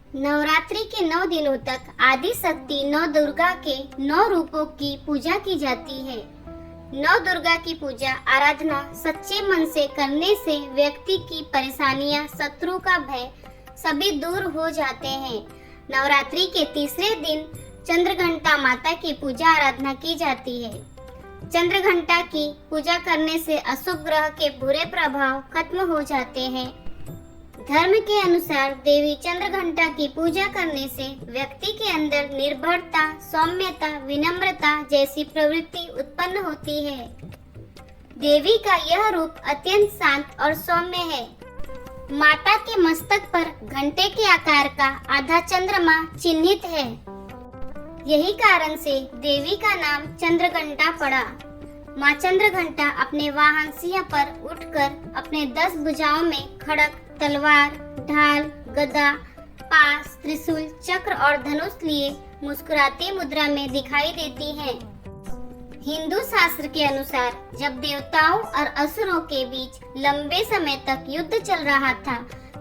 नवरात्रि के 9 दिनों तक आदि शक्ति नौ दुर्गा के 9 रूपों की पूजा की जाती है। नौ दुर्गा की पूजा आराधना सच्चे मन से करने से व्यक्ति की परेशानियां, शत्रु का भय सभी दूर हो जाते हैं। नवरात्रि के तीसरे दिन चंद्रघंटा माता की पूजा आराधना की जाती है। चंद्रघंटा की पूजा करने से अशुभ ग्रह के बुरे प्रभाव खत्म हो जाते हैं। धर्म के अनुसार देवी चंद्रघंटा की पूजा करने से व्यक्ति के अंदर निर्भरता, सौम्यता, विनम्रता जैसी प्रवृत्ति उत्पन्न होती है। देवी का यह रूप अत्यंत शांत और सौम्य है। माता के मस्तक पर घंटे के आकार का आधा चंद्रमा चिन्हित है। यही कारण से देवी का नाम चंद्रघंटा पड़ा। माँ चंद्रघंटा अपने वाहन सिंह पर उठकर अपने 10 भुजाओं में खड़ग, तलवार, ढाल, गदा, पास, त्रिशूल, चक्र और धनुष लिए मुस्कुराती मुद्रा में दिखाई देती हैं। हिंदू शास्त्र के अनुसार जब देवताओं और असुरों के बीच लंबे समय तक युद्ध चल रहा था,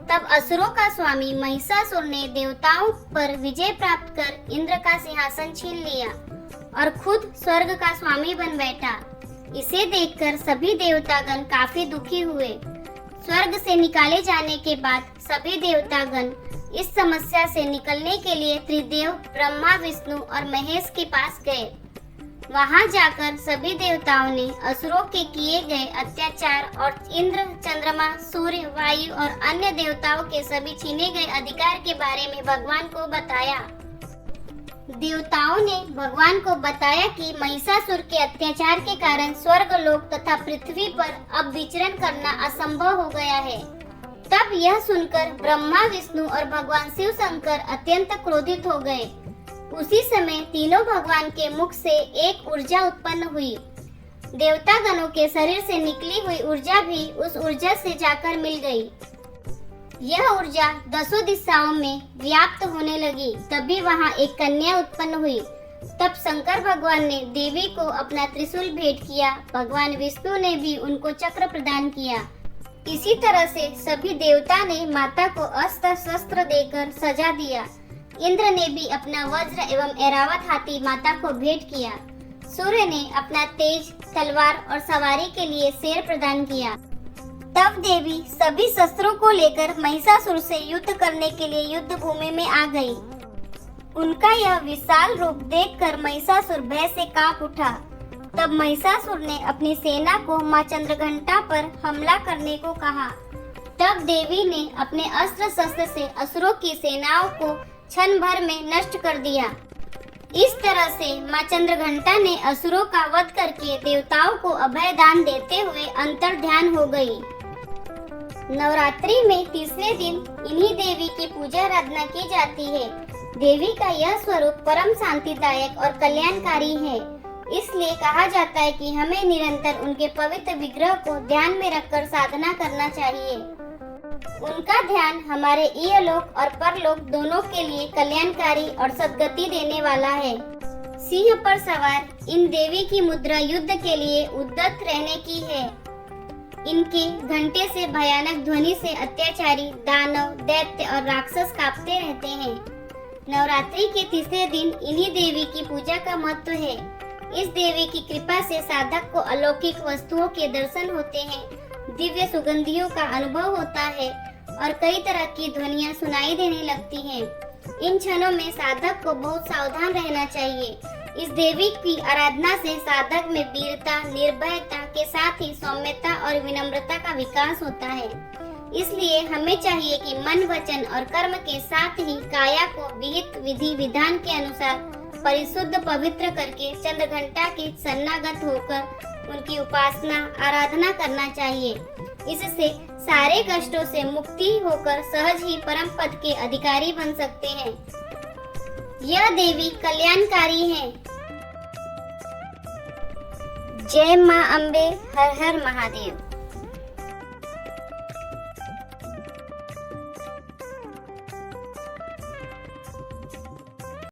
तब असुरों का स्वामी महिषासुर ने देवताओं पर विजय प्राप्त कर इंद्र का सिंहासन छीन लिया और खुद स्वर्ग का स्वामी बन बैठा। इसे देखकर सभी देवतागण काफी दुखी हुए। स्वर्ग से निकाले जाने के बाद सभी देवतागण इस समस्या से निकलने के लिए त्रिदेव ब्रह्मा, विष्णु और महेश के पास गए। वहां जाकर सभी देवताओं ने असुरों के किए गए अत्याचार और इंद्र, चंद्रमा, सूर्य, वायु और अन्य देवताओं के सभी छीने गए अधिकार के बारे में भगवान को बताया। देवताओं ने भगवान को बताया कि महिषासुर के अत्याचार के कारण स्वर्ग लोक तथा पृथ्वी पर अब विचरण करना असंभव हो गया है। तब यह सुनकर ब्रह्मा, विष्णु और भगवान शिव शंकर अत्यंत क्रोधित हो गए। उसी समय तीनों भगवान के मुख से एक ऊर्जा उत्पन्न हुई। देवतागणों के शरीर से निकली हुई ऊर्जा भी उस ऊर्जा से जाकर मिल गई। यह ऊर्जा 10 दिशाओं में व्याप्त होने लगी। तभी वहां एक कन्या उत्पन्न हुई। तब शंकर भगवान ने देवी को अपना त्रिशूल भेंट किया। भगवान विष्णु ने भी उनको चक्र प्रदान किया। इसी तरह से सभी देवता ने माता को अस्त्र शस्त्र देकर सजा दिया। इंद्र ने भी अपना वज्र एवं ऐरावत हाथी माता को भेंट किया। सूर्य ने अपना तेज, तलवार और सवारी के लिए शेर प्रदान किया। तब देवी सभी शस्त्रों को लेकर महिषासुर से युद्ध करने के लिए युद्ध भूमि में आ गई। उनका यह विशाल रूप देखकर महिषासुर भय से कांप उठा। तब महिषासुर ने अपनी सेना को मां चंद्रघंटा पर हमला करने को कहा। तब देवी ने अपने अस्त्र शस्त्र से असुरों की सेनाओं को क्षण भर में नष्ट कर दिया। इस तरह से मां चंद्रघंटा ने असुरों का वध करके देवताओं को अभय दान देते हुए अंतर ध्यान हो गई। नवरात्रि में तीसरे दिन इन्हीं देवी की पूजा आराधना की जाती है। देवी का यह स्वरूप परम शांतिदायक और कल्याणकारी है। इसलिए कहा जाता है कि हमें निरंतर उनके पवित्र विग्रह को ध्यान में रखकर साधना करना चाहिए। उनका ध्यान हमारे इहलोक और परलोक दोनों के लिए कल्याणकारी और सद्गति देने वाला है। सिंह पर सवार इन देवी की मुद्रा युद्ध के लिए उद्यत रहने की है। इनके घंटे से भयानक ध्वनि से अत्याचारी दानव, दैत्य और राक्षस कांपते रहते हैं। नवरात्रि के तीसरे दिन इन्हीं देवी की पूजा का महत्व है। इस देवी की कृपा से साधक को अलौकिक वस्तुओं के दर्शन होते हैं, दिव्य सुगंधियों का अनुभव होता है और कई तरह की ध्वनियां सुनाई देने लगती हैं। इन क्षणों में साधक को बहुत सावधान रहना चाहिए। इस देवी की आराधना से साधक में वीरता, निर्भयता के साथ ही सौम्यता और विनम्रता का विकास होता है। इसलिए हमें चाहिए कि मन, वचन और कर्म के साथ ही काया को विहित विधि विधान के अनुसार परिशुद्ध पवित्र करके चंद्रघंटा के शरणागत होकर उनकी उपासना, आराधना करना चाहिए। इससे सारे कष्टों से मुक्ति होकर सहज ही परम पद के अधिकारी बन सकते हैं। यह देवी कल्याणकारी है। जय मां अम्बे, हर हर महादेव।